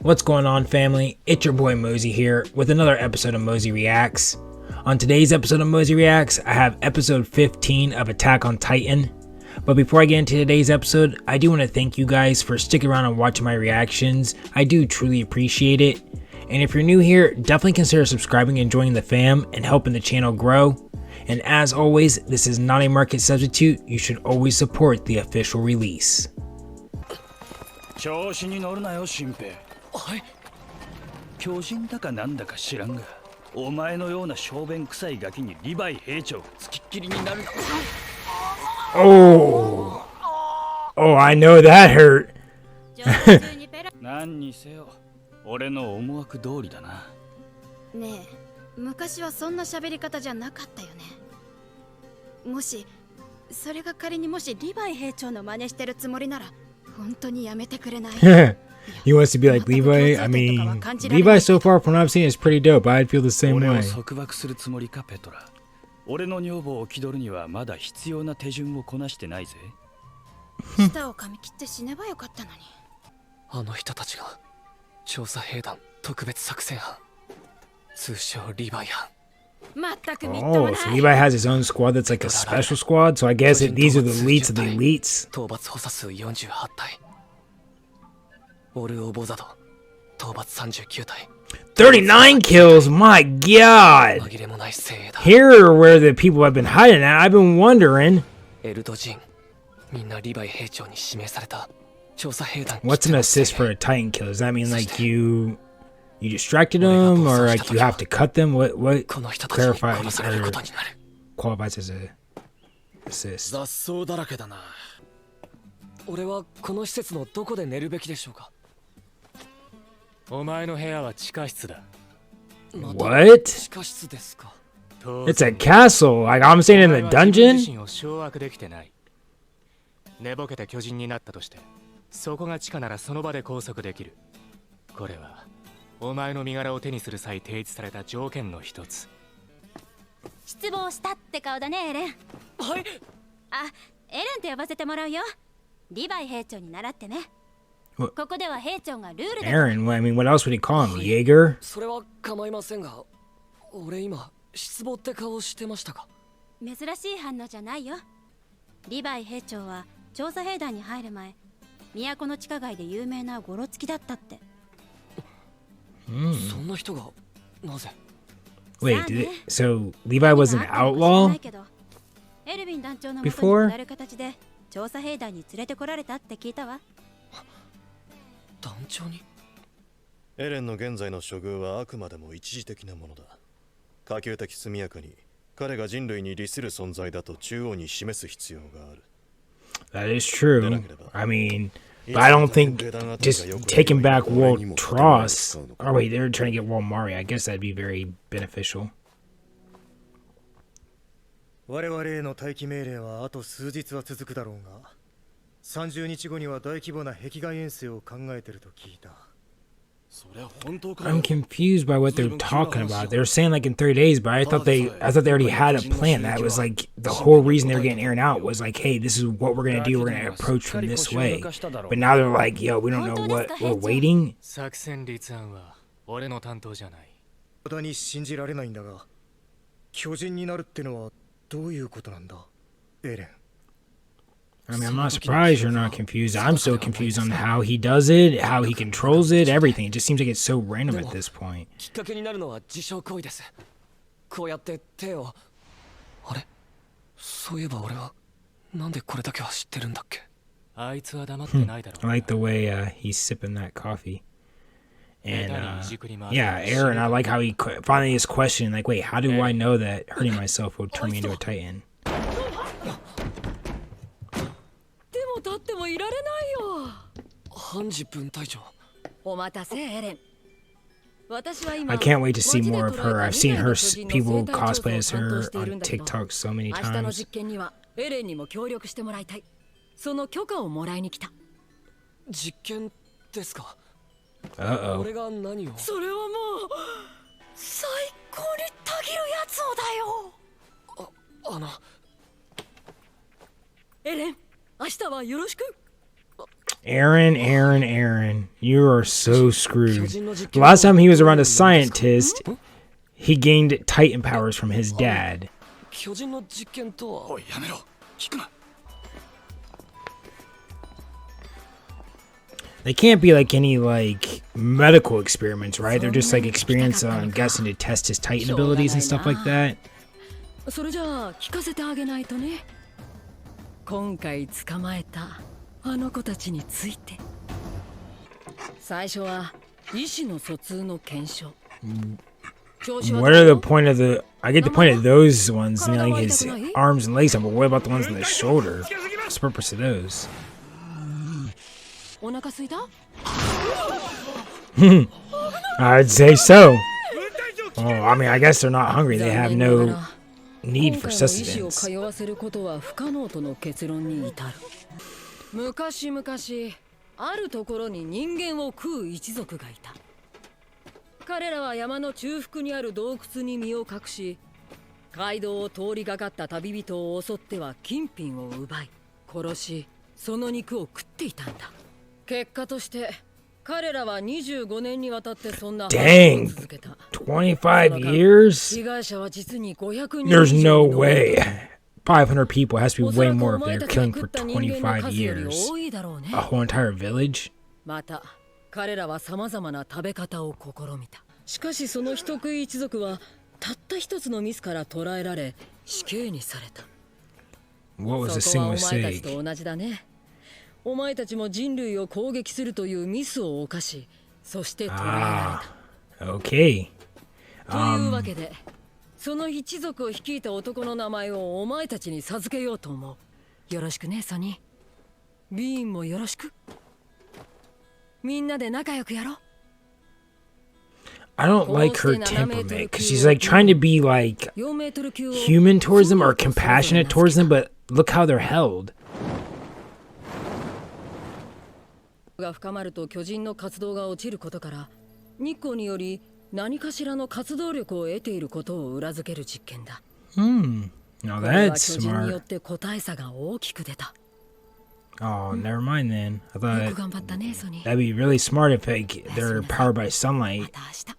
What's going on, family? It's your boy Mozy here with another episode of Mozy Reacts. On today's episode of Mozy Reacts, I have episode 15 of Attack on Titan. But before I get into today's episode, I do want to thank you guys for sticking around and watching my reactions. I do truly appreciate it. And if you're new here, definitely consider subscribing and joining the fam and helping the channel grow. And as always, this is not a market substitute. You should always support the official release. 調子に乗るなよ、新兵。はい。巨人だかなんだか知らんが、お前のような小便臭いガキにリヴァイ兵長がつきっきりになるな。Oh, I know that hurt. 何にせよ、俺の思惑通りだな。ねえ、昔はそんな喋り方じゃなかったよね。もし、それが仮にもしリヴァイ兵長の真似してるつもりなら。 He wants to be like Levi. I mean, Levi so far from what I've seen is pretty dope. I'd feel the same way. 俺の女房を気取るにはまだ必要な手順をこなしてないぜ。舌を噛み切って死ねばよかったのに。あの人たちが調査兵団特別作戦班、通称リヴァイ班。 Oh, so Levi has his own squad that's like a special squad, so I guess these are the elites of the elites. 討伐補佐数48体。オルオボザド、討伐39体。 39 kills, my god! Here are where the people have been hiding at. I've been wondering. エルド人、みんなリヴァイ兵長に指名された調査兵団。 What's an assist for a Titan kill? Does that mean like you distracted them, or like you have to cut them? What clarifies or qualifies as a assist? 雑草だらけだな。俺はこの施設のどこで寝るべきでしょうか。お前の部屋は地下室だ。What? 地下室ですか。 It's a castle. Like I'm saying in the dungeon. 掌握できてない。寝ぼけて巨人になったとして、そこが地下ならその場で拘束できる。これは お前の身柄を手にする際提示された条件の一つ。失望したって顔だね、エレン。はい。あ、エレンって呼ばせてもらうよ。リヴァイ兵長に習ってね。ここでは兵長がルールだ。Eren, I mean, what else would he call him? Jaeger? それは構いませんが、俺今失望って顔してましたか。珍しい反応じゃないよ。リヴァイ兵長は調査兵団に入る前、都の地下街で有名なゴロつきだったって。 そんな人がなぜ Wait, so Levi was an outlaw before? 調査兵団に連れてこられたって聞いたわ。団長に。エレンの現在の処遇はあくまでも一時的なものだ。可及的速やかに彼が人類に利する存在だと中央に示す必要がある。 That is true. I mean, but I don't think just taking back World Tross. Oh wait, they're trying to get World Mari. I guess that'd be very beneficial. 我々への待機命令はあと数日は続くだろうが、30日後には大規模な壁外遠征を考えてると聞いた。 I'm confused by what they're talking about. They're saying like in 30 days, but I thought they already had a plan. That was like the whole reason they were getting Eren out was like, hey, this is what we're gonna do. We're gonna approach from this way. But now they're like, yo, we don't know what we're waiting. 作戦立案は俺の担当じゃない。未だに信じられないんだが、巨人になるってのはどういうことなんだ、エレン。 I mean, I'm not surprised you're not confused. I'm so confused on how he does it, how he controls it, everything. It just seems like it's so random at this point. きっかけになるのは自傷行為です。こうやって手を。あれ、そういえば俺はなんでこれだけは知ってるんだっけ。あいつは黙ってないだろう。 I like the way he's sipping that coffee. And yeah, Eren, I like how he finally is questioning, like, wait, how do I know that hurting myself will turn me into a Titan? 立ってもいられないよ。ハンジ分隊長。お待たせ、エレン。 I can't wait to see more of her. I've seen her people cosplay as her on TikTok so many 明日の times. 実験にはエレンにも協力してもらいたい。その許可をもらいに来た。実験ですか。 Uh-oh. 俺が何を。それはもう最高にたぎるやつをだよ。あのエレン、明日はよろしく。Eren. You are so screwed. The last time he was around a scientist, he gained Titan powers from his dad. 巨人の実験とは。おいやめろ聞くな。 They can't be like any like medical experiments, right? They're just like experiments, I'm guessing, to test his Titan abilities and stuff like that. それじゃあ聞かせてあげないとね。今回捕まえたあの子たちについて。最初は意思の疎通の検証。 What are the point of the? I get the point of those ones, you know, like his arms and legs, but what about the ones on the shoulder? What's the purpose of those? お腹すいた？ I'd say so. Oh, I mean, I guess they're not hungry. They have no need for sustenance. 通わせることは不可能との結論に至る。昔々あるところに人間を食う一族がいた。彼らは山の中腹にある洞窟に身を隠し、街道を通りがかった旅人を襲っては金品を奪い、殺し、その肉を食っていたんだ。結果として彼らは25年にわたってそんな犯行を続けた。 25 years? 被害者は実に500人。 There's no way. 500 people has to be way more if they're killing for 25 years. A whole entire village? また彼らは様々な食べ方を試みた。しかしその人食い一族はたった一つのミスから捕らえられ死刑にされた。 What was the そこ single はお前たち mistake? と同じだね。お前たちも人類を攻撃するというミスを犯し、そして捕らえられた。 Okay. というわけで、その一族を率いた男の名前をお前たちに授けようと思う。よろしくね、ソニー。ビーンもよろしく。みんなで仲良くやろう。 I don't like her temperament because she's like trying to be like human towards them or compassionate towards them, but look how they're held. が深まると巨人の活動が落ちることから、日光により何かしらの活動力を得ていることを裏付ける実験だ。Now これは that's 巨人によっ smart. て個体差が大きく出た。 Oh, never mind then. I よ thought く頑張ったね、ソニー。 that'd be really smart if like they're powered by ま sunlight. た明日。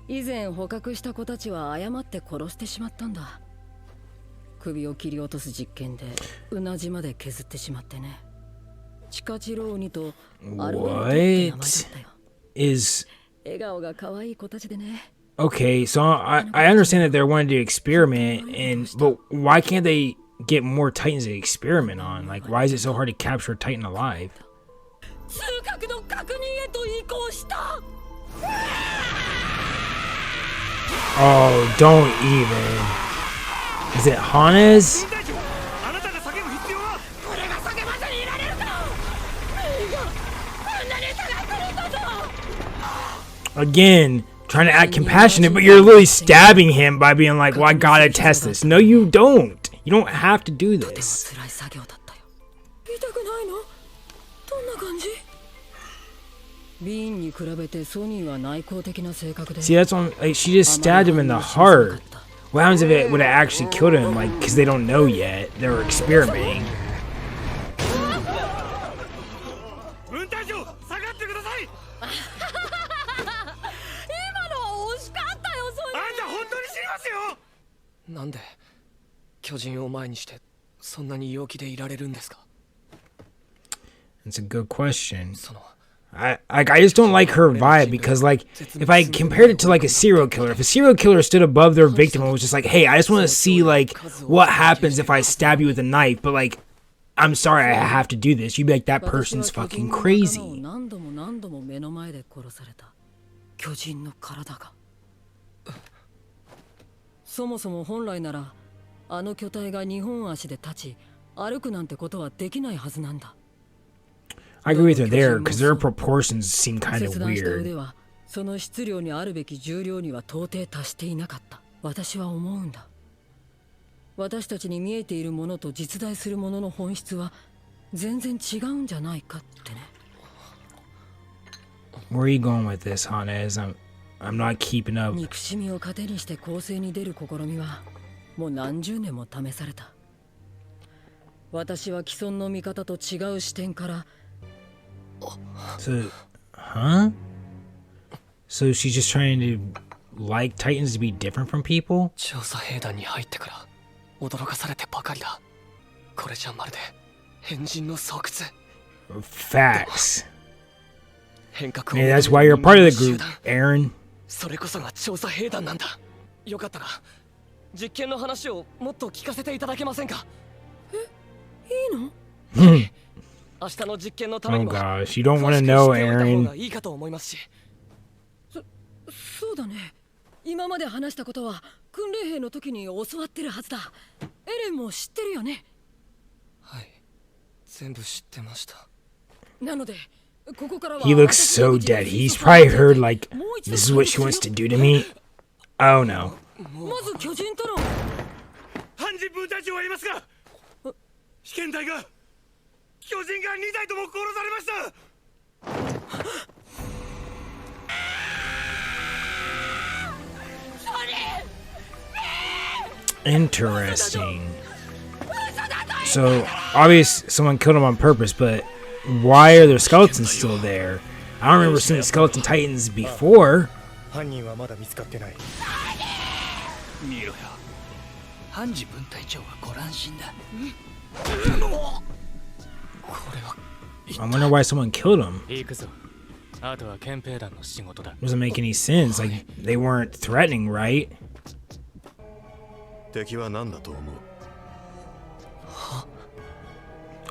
以前捕獲した子たちは誤って殺してしまったんだ。首を切り落とす実験でうなじまで削ってしまってね。チカチロウニとアルベルトって名前だったよ。Is 笑顔が可愛い子たちでね。 okay, so I understand that they're wanting to experiment, but why can't they get more Titans to experiment on? Like, why is it so hard to capture a Titan alive? 数学の確認へと移行した。 Oh, don't even. Is it Hannes? あなたが叫ぶ必要は。俺が叫ばずにいられるか。いいよ、こんなに探してるんだぞ。 Again, trying to act compassionate, but you're literally stabbing him by being like, well, I gotta test this. No, you don't. You don't have to do とても this. 辛い作業だったよ。痛くないの？どんな感じ？ビーンに比べてソニーは内向的な性格で。 See, that's on. Like, she just stabbed him in the heart. What happens if it would have actually killed him? Like, because they don't know yet. They were experimenting. 分隊長、下がってください。今のは惜しかったよ、ソニー。あんた本当に死にますよ。なんで巨人を前にしてそんなに陽気でいられるんですか？ That's a good question. その I just don't like her vibe because like if I compared it to like a serial killer, if a serial killer stood above their victim and was just like, hey, I just want to see like what happens if I stab you with a knife, but like I'm sorry I have to do this, you'd be like, that person's fucking crazy. 何度も何度も目の前で殺された巨人の体が。そもそも本来ならあの巨体が2本足で立ち歩くなんてことはできないはずなんだ。 I agree with her there because their proportions seem kind of 切断した weird. 腕はその質量にあるべき重量には到底達していなかった。私は思うんだ。私たちに見えているものと実在するものの本質は全然違うんじゃないかってね。 Where are you going with this, Hannes? I'm not keeping up. 憎しみを糧にして攻勢に出る試みはもう何十年も試された。私は既存の見方と違う視点から So, huh? So she's just trying to like Titans to be different from people? 調査兵団に入ってから驚かされてばかりだ。これじゃまるで変人の巣窟。 Facts. 変革を Man, that's why you're part of the group, Eren. それこそが調査兵団なんだ。よかったら実験の話をもっと聞かせていただけませんか？いいの？明日の実験のために Oh も gosh, you don't want to know, 詳しくしておいた方 Eren. がいいかと思いますし。そうだね。今まで話したことは訓練兵の時に教わってるはずだ。エレンも知ってるよね。はい、全部知ってました。なので He looks so dead. He's probably heard like, this is what she wants to do to me. Oh no. まず巨人とのハンジ部隊長はいますか？被験体が巨人が2体とも殺されました。 Interesting. So, obvious someone killed him on purpose, but why are there skeletons still there? I don't remember seeing skeleton titans before. 犯人はまだ見つかってない。見ろよ。ハンジ分隊長はご乱心だ。 I wonder why someone killed him. 行くぞ。あとは憲兵団の仕事だ。 Doesn't make any sense. Like, they weren't threatening, right? 敵は何だと思う？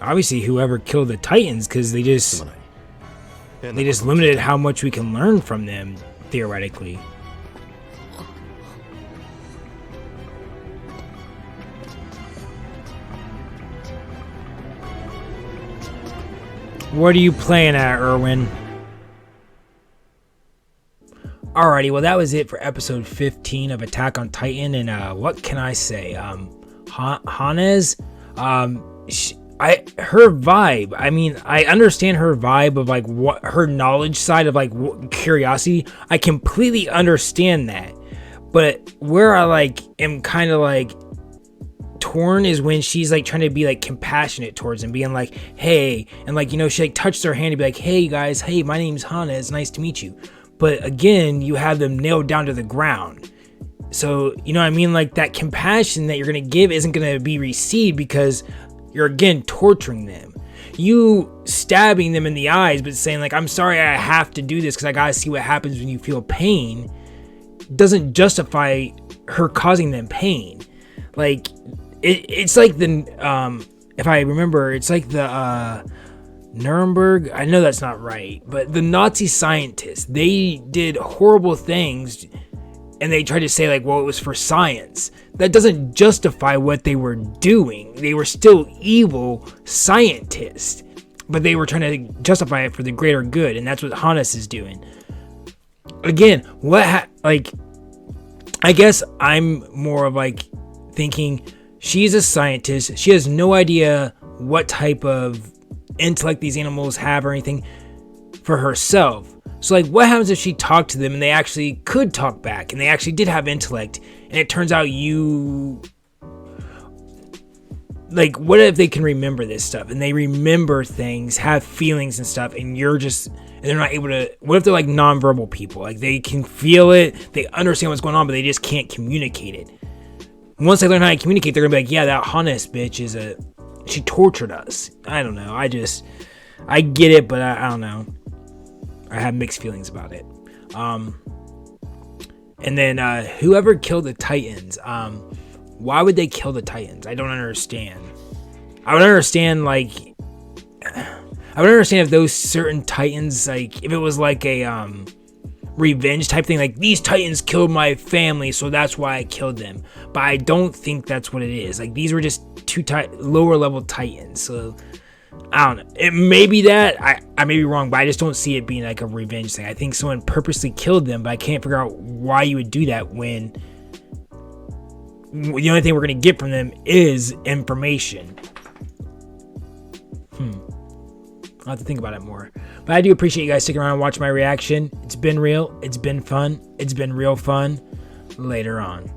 Obviously, whoever killed the titans, because they just limited how much we can learn from them, theoretically. What are you playing at, Erwin? Alrighty, well that was it for episode 15 of Attack on Titan, and what can I say? Hanez, her vibe. I mean, I understand her vibe of like what her knowledge side of like curiosity. I completely understand that, but where I like am kind of like torn is when she's like trying to be like compassionate towards him, being like, hey, and like, you know, she like touched her hand to be like, hey guys, hey, my name's Hanez, nice to meet you. But again, you have them nailed down to the ground. So, you know what I mean? Like that compassion that you're going to give isn't going to be received because you're again torturing them. You stabbing them in the eyes, but saying like, I'm sorry, I have to do this because I got to see what happens when you feel pain, doesn't justify her causing them pain. Like it's like the, if I remember, it's like the, Nuremberg, I know that's not right, but the Nazi scientists, they did horrible things and they tried to say like, well, it was for science. That doesn't justify what they were doing. They were still evil scientists, but they were trying to justify it for the greater good, and that's what Hannes is doing. Again, like, I guess I'm more of like thinking she's a scientist. She has no idea what type of intellect these animals have or anything for herself. So like, what happens if she talked to them and they actually could talk back and they actually did have intellect, and it turns out you, like, what if they can remember this stuff and they remember things, have feelings and stuff, and you're just, and they're not able to, what if they're like nonverbal people? Like they can feel it, they understand what's going on, but they just can't communicate it. Once they learn how to communicate, they're gonna be like, yeah, that Hannes bitch is she tortured us. I don't know. I get it, but I don't know. I have mixed feelings about it. And then whoever killed the Titans, why would they kill the Titans? I don't understand. I would understand if those certain Titans, like if it was like a revenge type thing, like these Titans killed my family, so that's why I killed them. But I don't think that's what it is. Like these were just two lower level Titans, so I don't know. It may be that I may be wrong, but I just don't see it being like a revenge thing. I think someone purposely killed them, but I can't figure out why you would do that when the only thing we're gonna get from them is information. I'll have to think about it more. But I do appreciate you guys sticking around and watching my reaction. It's been real. It's been fun. It's been real fun. Later on.